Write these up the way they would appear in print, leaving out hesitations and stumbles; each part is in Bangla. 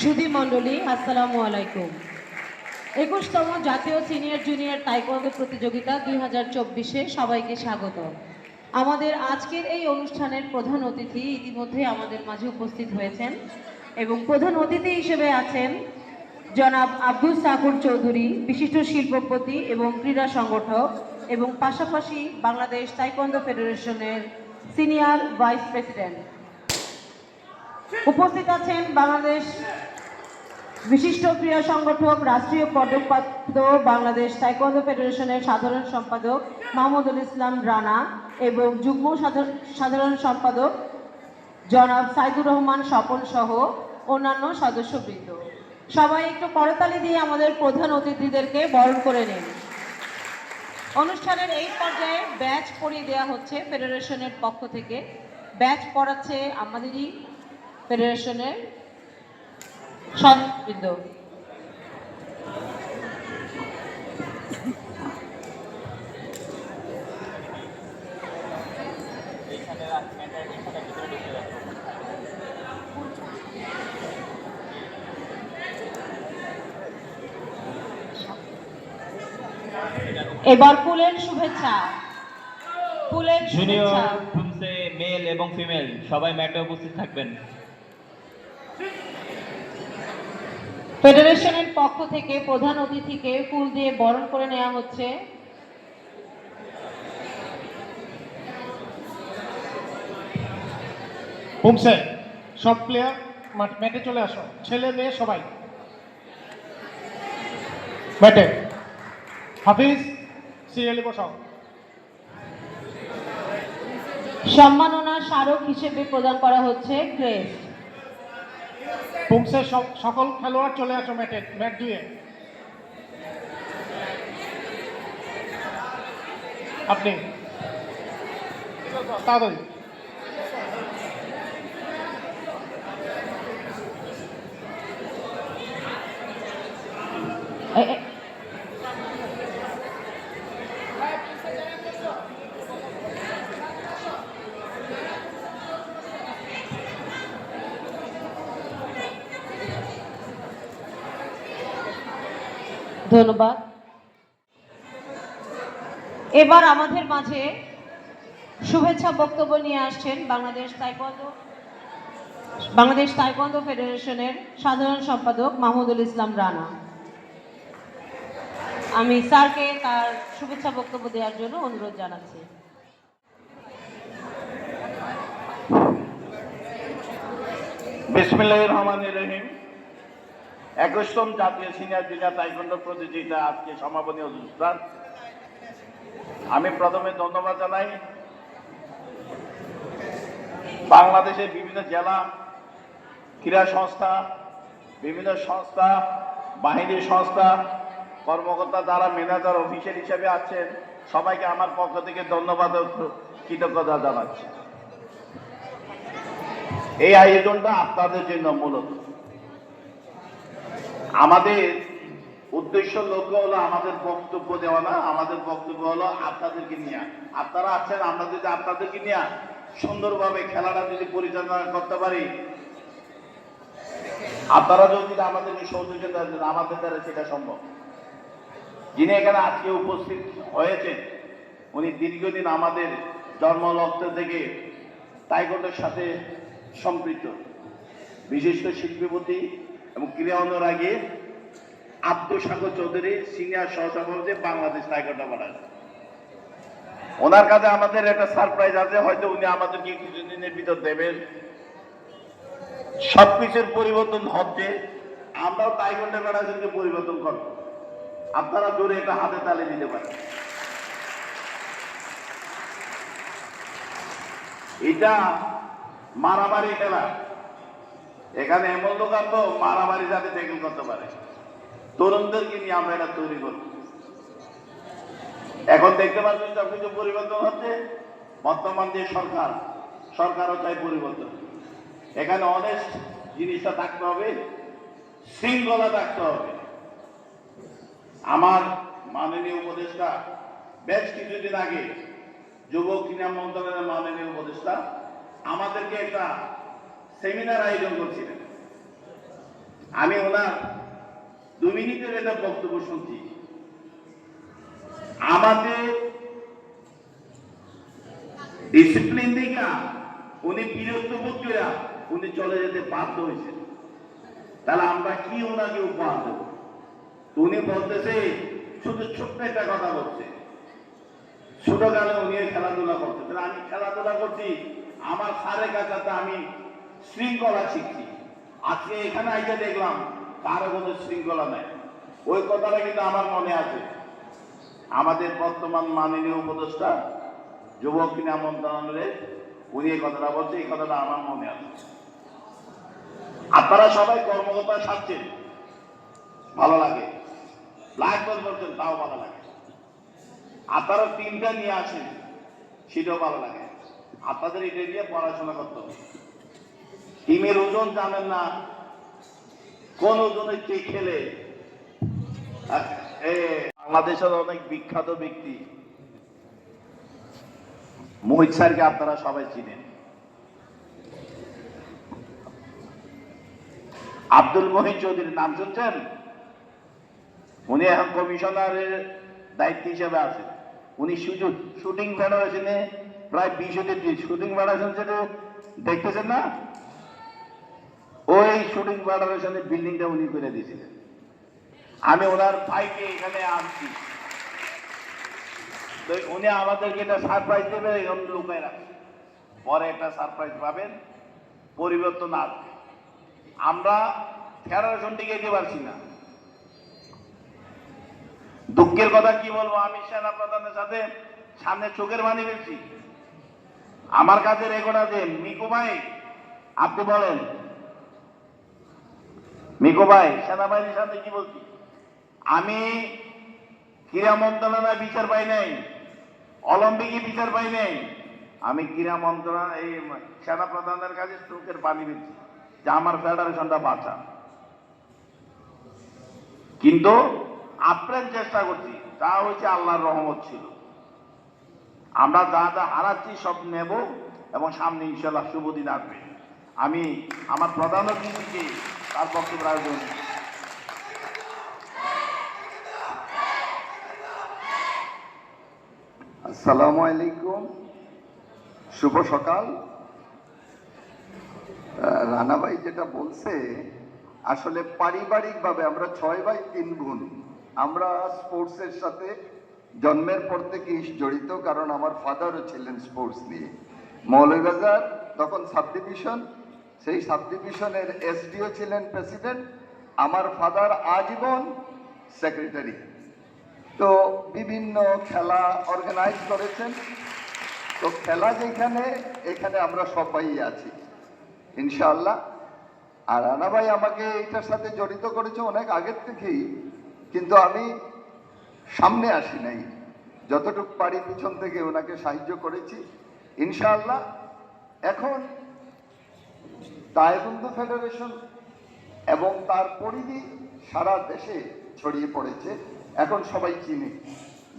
সুধী মণ্ডলী, আসসালামু আলাইকুম। 21তম জাতীয় সিনিয়র জুনিয়র তাইকোয়ান্দো প্রতিযোগিতা 2024-এ সবাইকে স্বাগত। আমাদের আজকের এই অনুষ্ঠানের প্রধান অতিথি ইতিমধ্যে আমাদের মাঝে উপস্থিত হয়েছেন এবং প্রধান অতিথি হিসেবে আছেন জনাব আব্দুল সাকুর চৌধুরী, বিশিষ্ট শিল্পপতি এবং ক্রীড়া সংগঠক এবং পাশাপাশি বাংলাদেশ তাইকোয়ান্দো ফেডারেশনের সিনিয়র ভাইস প্রেসিডেন্ট। উপস্থিত আছেন বাংলাদেশ বিশিষ্ট ক্রীড়া সংগঠক, রাষ্ট্রীয় পদকপ্রাপ্ত বাংলাদেশ তাইকোয়ান্দো ফেডারেশনের সাধারণ সম্পাদক মাহমুদুল ইসলাম রানা এবং যুগ্ম সাধারণ সম্পাদক জনাব সাইদুর রহমান স্বপন সহ অন্যান্য সদস্যবৃন্দ। সবাই একটু করতালি দিয়ে আমাদের প্রধান অতিথিদেরকে বরণ করে নিন। অনুষ্ঠানের এই পর্যায়ে ব্যাচ পরিয়ে দেওয়া হচ্ছে ফেডারেশনের পক্ষ থেকে। ব্যাচ পড়াচ্ছে আমাদেরই ফেডারেশনের সদস্যবৃন্দ। এবার ফুলের শুভেচ্ছা। ফুলের জুনিয়র ফুমসে মেল এবং ফিমেল সবাই ম্যাটে উপস্থিত থাকবেন। ফেডারেশনের পক্ষ থেকে প্রধান অতিথিকে ফুল দিয়ে বরণ করে নেওয়া হচ্ছে। ফুমসে সব প্লেয়ার ম্যাটে চলে আসো, ছেলে মেয়ে সবাই ম্যাটে। হাফিজ সিরিয়ালি বসাও। সম্মাননা স্মারক হিসেবে প্রদান করা হচ্ছে ক্রেস্ট। ফুমসে সকল খেলোয়াড় চলে আসো ম্যাটে, ম্যাট দিয়ে। আপনি তাড়াতাড়ি। ধন্যবাদ। এবার আমাদের মাঝে শুভেচ্ছা বক্তব্য নিয়ে আসছেন বাংলাদেশ তাইকোয়ান্দো ফেডারেশনের সাধারণ সম্পাদক মাহমুদুল ইসলাম রানা। আমি স্যারকে তার শুভেচ্ছা বক্তব্য দেওয়ার জন্য অনুরোধ জানাচ্ছি। বিসমিল্লাহির রহমানির রহিম। 21তম জাতীয় সিনিয়র জুনিয়র তাইকোয়ান্দো প্রতিযোগিতা আজকে সমাপনী অনুষ্ঠান। আমি প্রথমে ধন্যবাদ জানাই বাংলাদেশের বিভিন্ন জেলা ক্রীড়া সংস্থা, বিভিন্ন সংস্থা, বাহিনী সংস্থা, কর্মকর্তা যারা ম্যানেজার অফিসার হিসেবে আছেন, সবাইকে আমার পক্ষ থেকে ধন্যবাদ ও কৃতজ্ঞতা জানাচ্ছি। এই আয়োজনটা আপনাদের জন্য মূলত। আমাদের উদ্দেশ্য লক্ষ্য হলো আমাদের বক্তব্য দেওয়া না, আমাদের বক্তব্য হলো আপনাদেরকে নিয়ে। আপনারা আছেন, আমরা যদি আপনাদেরকে নিয়ে সুন্দরভাবে খেলাটা যদি পরিচালনা করতে পারি, আপনারা যদি আমাদেরকে সহযোগিতা দেন, আমাদের দ্বারা সেটা সম্ভব। যিনি এখানে আজকে উপস্থিত হয়েছেন উনি দীর্ঘদিন আমাদের জন্মলগ্ন থেকে তাইকোয়ান্দোর সাথে সম্পৃক্ত বিশিষ্ট শিল্পপতি এবং ক্রীড়া অনুরাগী আব্দুল সাকুর চৌধুরী, সিনিয়র সহসভাপতি, বাংলাদেশ তাইকোয়ান্দো ফেডারেশন। ওনার কাছে আমাদের একটা সারপ্রাইজ আছে, হয়তো উনি আমাদেরকে কিছুদিনের ভিতর দেবেন। সবকিছুর পরিবর্তন হচ্ছে, আমরাও তাইকোয়ান্দো ফেডারেশনকে পরিবর্তন করব। আপনারা জোরে একটা হাতে তালি দিতে পারেন। এটা মারামারি খেলা, এখানে এমন লোক আনবো মারামারি যাতে ট্যাকেল করতে পারে। তরুণদেরকে নিয়ে আমরা এটা তৈরি করব। এখন দেখতে পাচ্ছেন সবকিছু পরিবর্তন হচ্ছে। বর্তমান যে সরকারও চাই পরিবর্তন। এখানে অনেস্ট জিনিসটা থাকতে হবে, শৃঙ্খলা থাকতে হবে। আমার মাননীয় উপদেষ্টা বেশ কিছুদিন আগে যুব ক্রীড়া মন্ত্রণালয়ের মাননীয় উপদেষ্টা আমাদেরকে একটা সেমিনার আয়োজন করছিলেন। আমি ওনার 2 মিনিটের একটা বক্তব্য শুনছি। আমাদের ডিসিপ্লিন দিকে উনি বিরক্ত বোধ করে উনি চলে যেতে বাধ্য হয়েছেন। তাহলে আমরা কি ওনাকে উপহার দেব? উনি বলতেছে, শুধু ছোট্ট একটা কথা বলছে, ছোটকালে উনি খেলাধুলা করছে। তাহলে আমি খেলাধুলা করছি, আমার স্যারের কাছে আমি শৃঙ্খলা শিখছি। আজকে এখানে আইসা দেখলাম কারো কোনো শৃঙ্খলা নাই। ওই কথাটা কিন্তু আমার মনে আছে। আমাদের বর্তমান মাননীয় উপদেষ্টা যুবক ক্রীড়া মন্ত্রণালয়ের উনি এই কথাটা বলছে, এই কথাটা আমার মনে আছে। আপনারা সবাই কর্মকর্তা সাজছেন, ভালো লাগে, ব্ল্যাকবোর্ড বলছেন, তাও ভালো লাগে। আপনারা টিমটা নিয়ে আসেন, সেটাও ভালো লাগে। আপনাদের এটা নিয়ে পড়াশোনা করতে হবে। টিমের ওজন জানেন না, কোন ওজনে কে খেলে। বাংলাদেশের অনেক বিখ্যাত ব্যক্তি মোহিত স্যারকে আপনারা সবাই চিনেন। আব্দুল মহিত চৌধুরীর নাম শুনছেন? উনি এখন কমিশনারের দায়িত্ব হিসেবে আছেন। উনি শুটিং ফেডারেশনে প্রায় 20 শুটিং ফেডারেশন দেখতেছেন না? ওই শুটিং ফেডারেশনের বিল্ডিংটা উনি করে দিয়েছিলেন। আমি ওনার ভাইকে এখানে আনছি, তো উনি আমাদেরকে এটা সারপ্রাইজ দেবে, এরকম লুকায় রাখছে। পরে একটা সারপ্রাইজ পাবেন, পরিবর্তন আসবে। আমরা ফেডারেশনটিকে দিতে পারছি না। দুঃখের কথা কি বলবো, আমি সেনা প্রধানের সাথে সামনে চোখের পানি ফেলছি। আমার কাছে রেকর্ড আছে। মিকু ভাই, আপনি বলেন। মিকু ভাই, সেনাবাহিনীর সাথে কি বলছি? আমি ক্রীড়া মন্ত্রণালয় বিচার পাই নাই, অলিম্পিকে বিচার পাই নাই। আমি ক্রীড়া মন্ত্রণালয় এই সেনা প্রধানের কাছে চোখের পানি ফেলছি যে আমার ফেডারেশনটা বাঁচা। কিন্তু আপ্রাণ চেষ্টা করছি, তা হচ্ছে আল্লাহর রহমত ছিল। আমরা যা যা হারাচ্ছি সব নেব, এবং সামনে ইনশাল্লাহ শুভ দিন আসবে। আমি আমার প্রধান অতিথিকে তার বক্তব্য রাখবেন। আসসালামু আলাইকুম, শুভ সকাল। রানা ভাই যেটা বলছে, আসলে পারিবারিকভাবে আমরা 6 ভাই 3 বোন। আমরা স্পোর্টসের সাথে জন্মের পর থেকেই জড়িত, কারণ আমার ফাদারও ছিলেন স্পোর্টস নিয়ে। মৌলভীবাজার তখন সাব ডিভিশন, সেই সাব ডিভিশনের এসডিও ছিলেন প্রেসিডেন্ট, আমার ফাদার আজীবন সেক্রেটারি। তো বিভিন্ন খেলা অর্গানাইজ করেছেন। তো খেলা যেখানে, এখানে আমরা সবাই আছি ইনশাআল্লাহ। আর রানা ভাই আমাকে এটার সাথে জড়িত করেছে অনেক আগের থেকেই, কিন্তু আমি সামনে আসি নাই। যতটুকু পারি পিছন থেকে ওনাকে সাহায্য করেছি ইনশাআল্লাহ। এখন তায়কোয়ান্দো ফেডারেশন এবং তার পরিধি সারা দেশে ছড়িয়ে পড়েছে, এখন সবাই চিনে।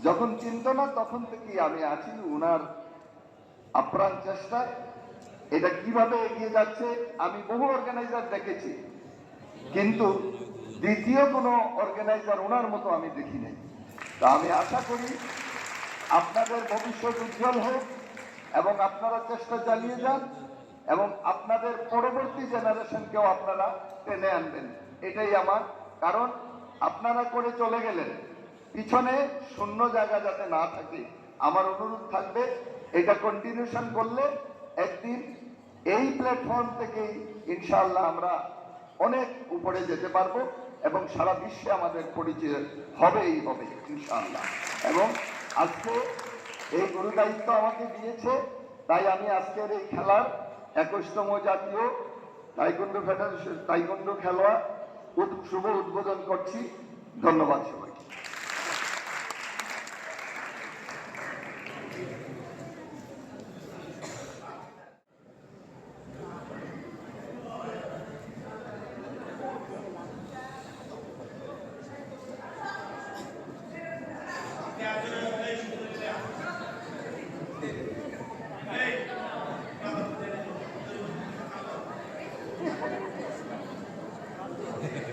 যখন চিনত না তখন থেকেই আমি আছি ওনার আপ্রাণ চেষ্টায়। এটা কিভাবে এগিয়ে যাচ্ছে, আমি বহু অর্গানাইজার দেখেছি, কিন্তু দ্বিতীয় কোনো অর্গানাইজার ওনার মতো আমি দেখি নাই। তা আমি আশা করি আপনাদের ভবিষ্যৎ উজ্জ্বল হোক, এবং আপনারা চেষ্টা চালিয়ে যান, এবং আপনাদের পরবর্তী জেনারেশনকেও আপনারা টেনে আনবেন, এটাই আমার। কারণ আপনারা করে চলে গেলেন, পিছনে শূন্য জায়গা যাতে না থাকে। আমার অনুরোধ থাকবে, এটা কন্টিনিউশন করলে একদিন এই প্ল্যাটফর্ম থেকেই ইনশাআল্লাহ আমরা অনেক উপরে যেতে পারবো, এবং সারা বিশ্বে আমাদের পরিচয় হবেই হবে ইনশাআল্লাহ। এবং আজকে এই গুরু দায়িত্ব আমাকে দিয়েছে, তাই আমি আজকের এই খেলার 21তম জাতীয় তাইকোয়ান্ডো ফেডারেশন তাইকোয়ান্ডো খেলা শুভ উদ্বোধন করছি। ধন্যবাদ সবাইকে। Thank you.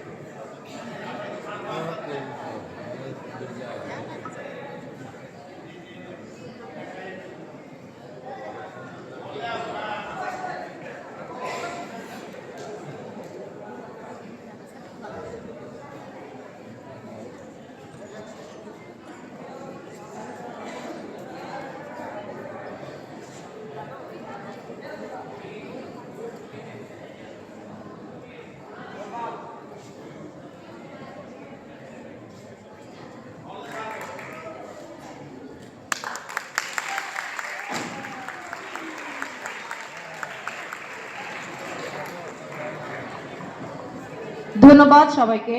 ধন্যবাদ সবাইকে।